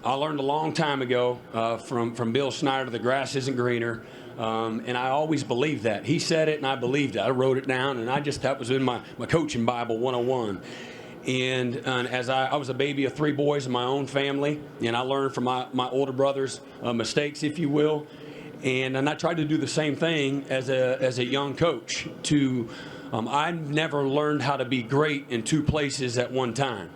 I learned a long time ago from Bill Snyder, the grass isn't greener. And I always believed that. He said it, and I believed it. I wrote it down, and that was in my coaching Bible 101. And as I was a baby of 3 boys in my own family, and I learned from my older brother's mistakes, if you will. And I tried to do the same thing as a young coach. I never learned how to be great in 2 places at one time.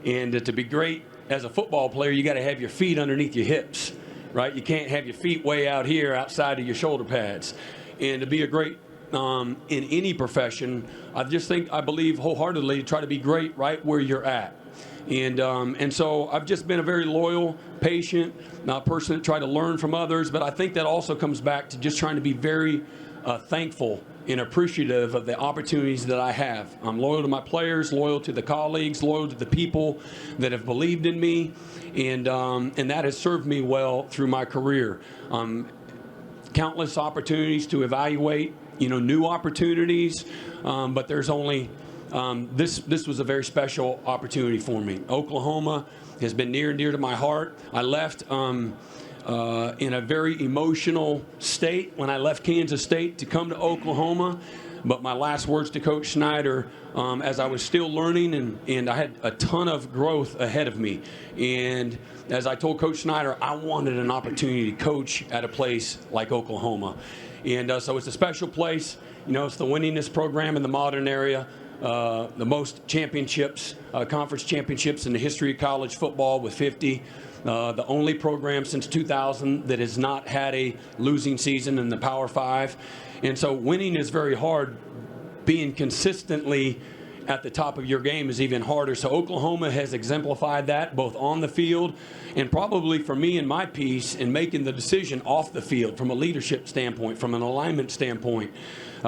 And to be great as a football player, you got to have your feet underneath your hips, right? You can't have your feet way out here outside of your shoulder pads. And to be a great in any profession, I believe wholeheartedly to try to be great right where you're at. And so I've just been a very loyal, patient person that tried to learn from others. But I think that also comes back to just trying to be very thankful and appreciative of the opportunities that I have. I'm loyal to my players, loyal to the colleagues, loyal to the people that have believed in me, and that has served me well through my career. Countless opportunities to evaluate, new opportunities, but there's only this was a very special opportunity for me. Oklahoma has been near and dear to my heart. I left in a very emotional state when I left Kansas State to come to Oklahoma. But my last words to Coach Snyder, as I was still learning and I had a ton of growth ahead of me. And as I told Coach Snyder, I wanted an opportunity to coach at a place like Oklahoma. And so it's a special place. It's the winningest program in the modern era. The most championships, conference championships in the history of college football with 50. The only program since 2000 that has not had a losing season in the Power 5. And so winning is very hard. Being consistently at the top of your game is even harder. So Oklahoma has exemplified that both on the field and probably for me and my piece in making the decision off the field from a leadership standpoint, from an alignment standpoint.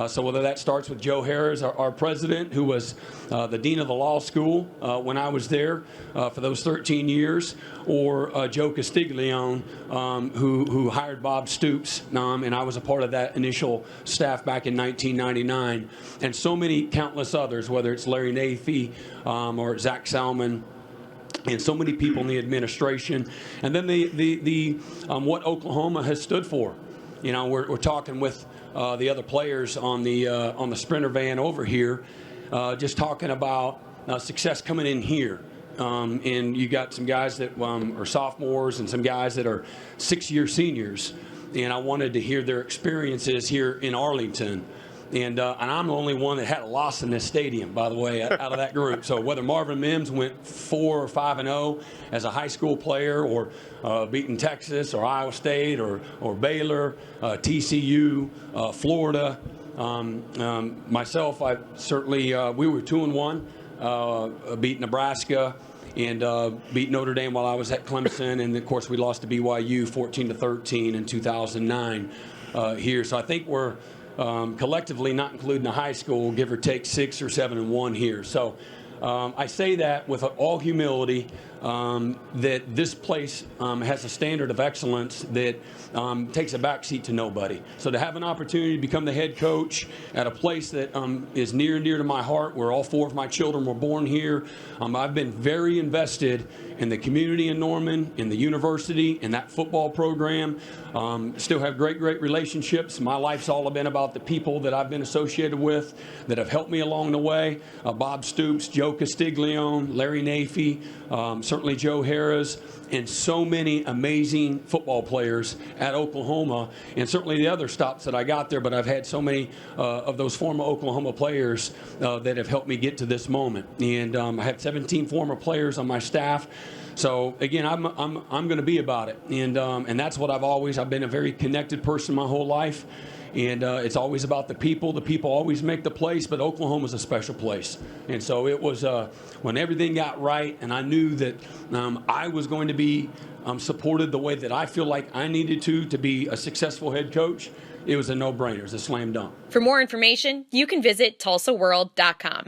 So whether that starts with Joe Harris, our president, who was the dean of the law school when I was there for those 13 years, or Joe Castiglione, who hired Bob Stoops, and I was a part of that initial staff back in 1999, and so many countless others, whether it's Larry Nafee or Zach Salmon, and so many people in the administration, and then the what Oklahoma has stood for. We're talking with the other players on the Sprinter van over here, just talking about success coming in here. And you got some guys that are sophomores and some guys that are 6-year seniors. And I wanted to hear their experiences here in Arlington. And I'm the only one that had a loss in this stadium, by the way, out of that group. So whether Marvin Mims went 4 or 5-0 as a high school player, or beating Texas or Iowa State or Baylor, TCU, Florida, myself, I certainly we were 2-1, beat Nebraska and beat Notre Dame while I was at Clemson, and of course we lost to BYU 14-13 in 2009 here. So I think we're collectively, not including the high school, give or take 6 or 7-1 here. So I say that with all humility, that this place has a standard of excellence that takes a backseat to nobody. So to have an opportunity to become the head coach at a place that is near and dear to my heart, where all 4 of my children were born here, I've been very invested in the community in Norman, in the university, in that football program. Still have great relationships. My life's all been about the people that I've been associated with that have helped me along the way. Bob Stoops, Joe Castiglione, Larry Nafee, certainly Joe Harris, and so many amazing football players at Oklahoma, and certainly the other stops that I got there, but I've had so many of those former Oklahoma players that have helped me get to this moment. And I have 17 former players on my staff. So again, I'm going to be about it, and that's what I've been a very connected person my whole life, and it's always about the people. The people always make the place, but Oklahoma's a special place, and so it was when everything got right, and I knew that I was going to be supported the way that I feel like I needed to be a successful head coach. It was a no-brainer. It was a slam dunk. For more information, you can visit TulsaWorld.com.